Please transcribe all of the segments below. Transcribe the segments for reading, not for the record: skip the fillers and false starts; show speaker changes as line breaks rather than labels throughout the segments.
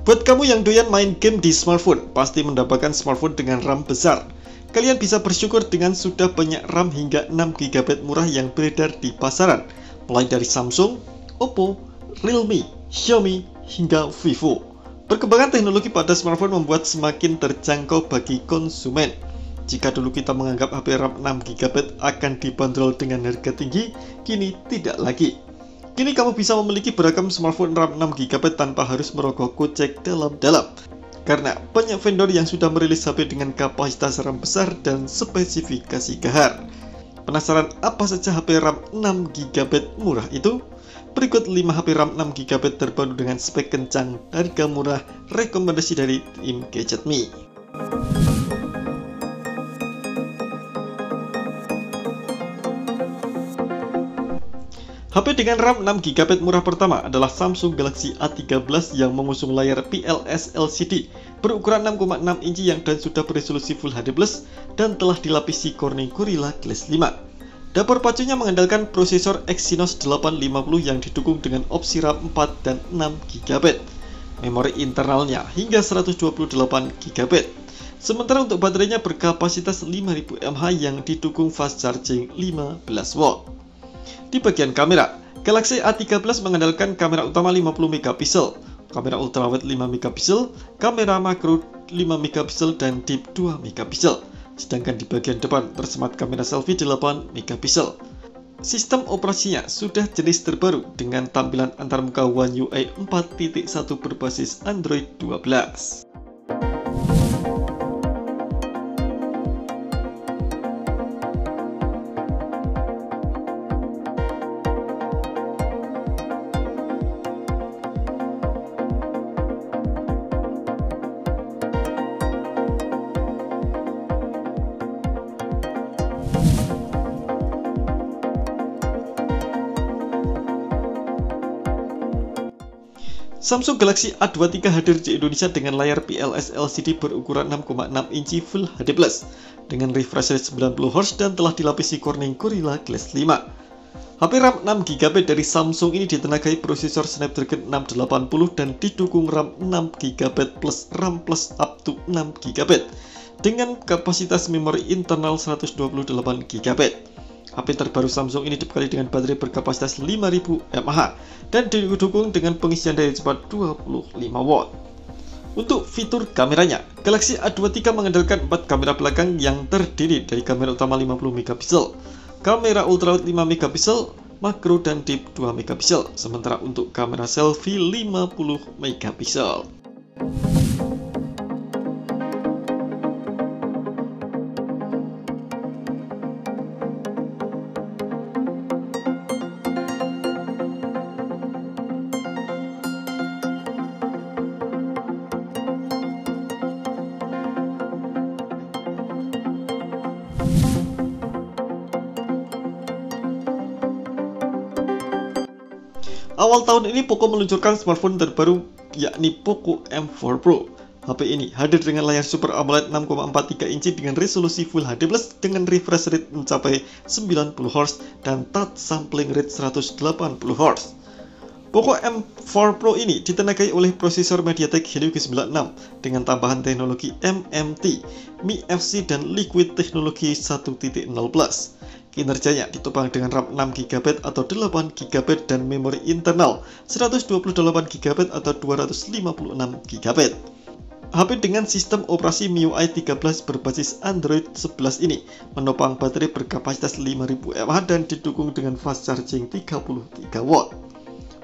Buat kamu yang doyan main game di smartphone, pasti mendapatkan smartphone dengan RAM besar. Kalian bisa bersyukur dengan sudah banyak RAM hingga 6GB murah yang beredar di pasaran, mulai dari Samsung, Oppo, Realme, Xiaomi, hingga Vivo. Perkembangan teknologi pada smartphone membuat semakin terjangkau bagi konsumen. Jika dulu kita menganggap HP RAM 6GB akan dibanderol dengan harga tinggi, kini tidak lagi. Kini kamu bisa memiliki beragam smartphone RAM 6GB tanpa harus merogoh kocek dalam-dalam. Karena banyak vendor yang sudah merilis HP dengan kapasitas RAM besar dan spesifikasi gahar. Penasaran apa saja HP RAM 6GB murah itu? Berikut 5 HP RAM 6GB terbaru dengan spek kencang, harga murah, rekomendasi dari tim Gadget Me. HP dengan RAM 6GB murah pertama adalah Samsung Galaxy A13 yang mengusung layar PLS LCD berukuran 6,6 inci yang dan sudah beresolusi Full HD+ dan telah dilapisi Corning Gorilla Glass 5. Dapur pacunya mengandalkan prosesor Exynos 850 yang didukung dengan opsi RAM 4 dan 6GB. Memori internalnya hingga 128GB. Sementara untuk baterainya berkapasitas 5000 mAh yang didukung fast charging 15W. Di bagian kamera, Galaxy A13 mengandalkan kamera utama 50MP, kamera ultrawide 5MP, kamera makro 5MP dan deep 2MP. Sedangkan di bagian depan tersemat kamera selfie 8MP. Sistem operasinya sudah jenis terbaru dengan tampilan antarmuka One UI 4.1 berbasis Android 12. Samsung Galaxy A23 hadir di Indonesia dengan layar PLS LCD berukuran 6,6 inci Full HD+, dengan refresh rate 90Hz dan telah dilapisi Corning Gorilla Glass 5. HP RAM 6GB dari Samsung ini ditenagai prosesor Snapdragon 680 dan didukung RAM 6GB plus RAM plus up to 6GB, dengan kapasitas memori internal 128GB. HP terbaru Samsung ini dibekali dengan baterai berkapasitas 5000 mAh dan didukung dengan pengisian daya cepat 25W. Untuk fitur kameranya, Galaxy A23 mengandalkan 4 kamera belakang yang terdiri dari kamera utama 50MP, kamera ultrawide 5MP, makro dan deep 2MP, sementara untuk kamera selfie 50MP. Awal tahun ini Poco meluncurkan smartphone terbaru yakni Poco M4 Pro. HP ini hadir dengan layar Super AMOLED 6,43 inci dengan resolusi Full HD+ dengan refresh rate mencapai 90Hz dan touch sampling rate 180Hz. Poco M4 Pro ini ditenagai oleh prosesor MediaTek Helio G96 dengan tambahan teknologi MMT, MIFC dan Liquid teknologi 1.0+. Kinerjanya ditopang dengan RAM 6GB atau 8GB dan memori internal 128GB atau 256GB. HP dengan sistem operasi MIUI 13 berbasis Android 11 ini menopang baterai berkapasitas 5000 mAh dan didukung dengan fast charging 33W.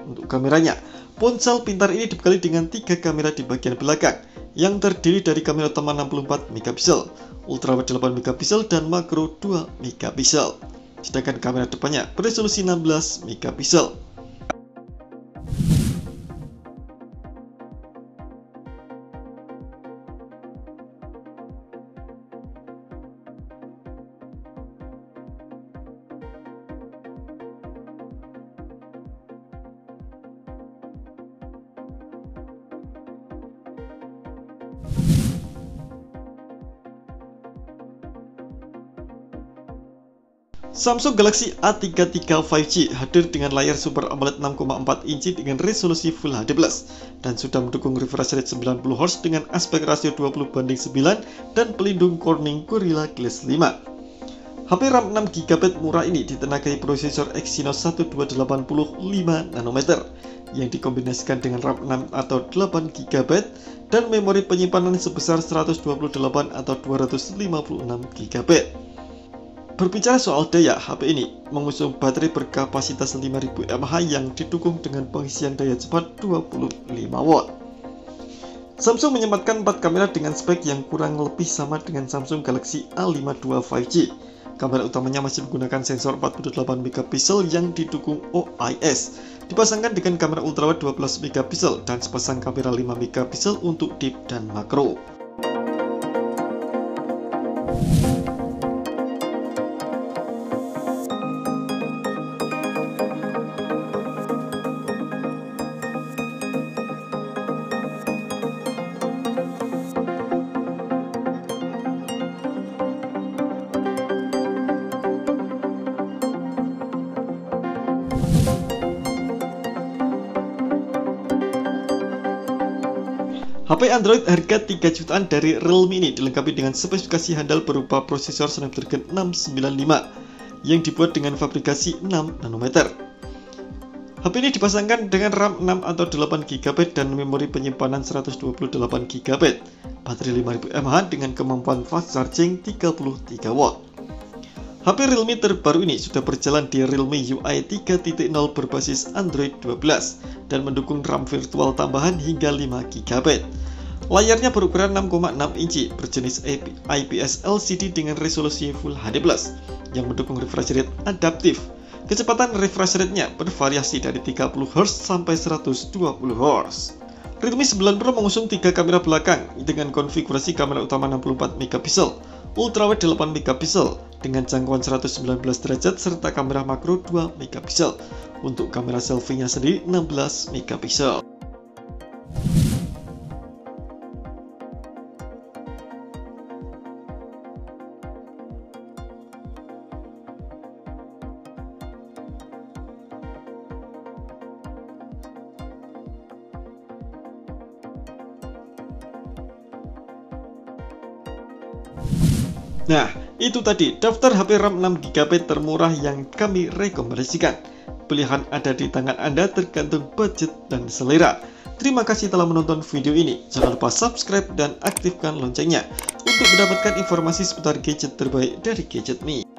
Untuk kameranya, ponsel pintar ini dibekali dengan 3 kamera di bagian belakang yang terdiri dari kamera utama 64MP, ultrawide 8MP dan makro 2MP. Sedangkan kamera depannya beresolusi 16MP. Samsung Galaxy A33 5G hadir dengan layar Super AMOLED 6,4 inci dengan resolusi Full HD+, dan sudah mendukung refresh rate 90Hz dengan aspek rasio 20:9 dan pelindung Corning Gorilla Glass 5. HP RAM 6GB murah ini ditenagai prosesor Exynos 12800 5nm yang dikombinasikan dengan RAM 6 atau 8GB dan memori penyimpanan sebesar 128 atau 256GB. Berbicara soal daya, HP ini mengusung baterai berkapasitas 5000 mAh yang didukung dengan pengisian daya cepat 25W. Samsung menyematkan 4 kamera dengan spek yang kurang lebih sama dengan Samsung Galaxy A52 5G. Kamera utamanya masih menggunakan sensor 48MP yang didukung OIS, dipasangkan dengan kamera ultrawide 12MP dan sepasang kamera 5MP untuk deep dan makro. HP Android harga 3 jutaan dari Realme ini dilengkapi dengan spesifikasi handal berupa prosesor Snapdragon 695 yang dibuat dengan fabrikasi 6nm. HP ini dipasangkan dengan RAM 6 atau 8GB dan memori penyimpanan 128GB, baterai 5000 mAh dengan kemampuan fast charging 33W. HP Realme terbaru ini sudah berjalan di Realme UI 3.0 berbasis Android 12 dan mendukung RAM virtual tambahan hingga 5GB. Layarnya berukuran 6,6 inci berjenis IPS LCD dengan resolusi Full HD+, yang mendukung refresh rate adaptif. Kecepatan refresh rate-nya bervariasi dari 30Hz sampai 120Hz. Realme 9 Pro mengusung 3 kamera belakang dengan konfigurasi kamera utama 64MP, ultrawide 8MP dengan jangkauan 119 derajat serta kamera makro 2MP. Untuk kamera selfie-nya sendiri 16MP. Nah, itu tadi daftar HP RAM 6GB termurah yang kami rekomendasikan. Pilihan ada di tangan Anda tergantung budget dan selera. Terima kasih telah menonton video ini. Jangan lupa subscribe dan aktifkan loncengnya untuk mendapatkan informasi seputar gadget terbaik dari Gadget Me.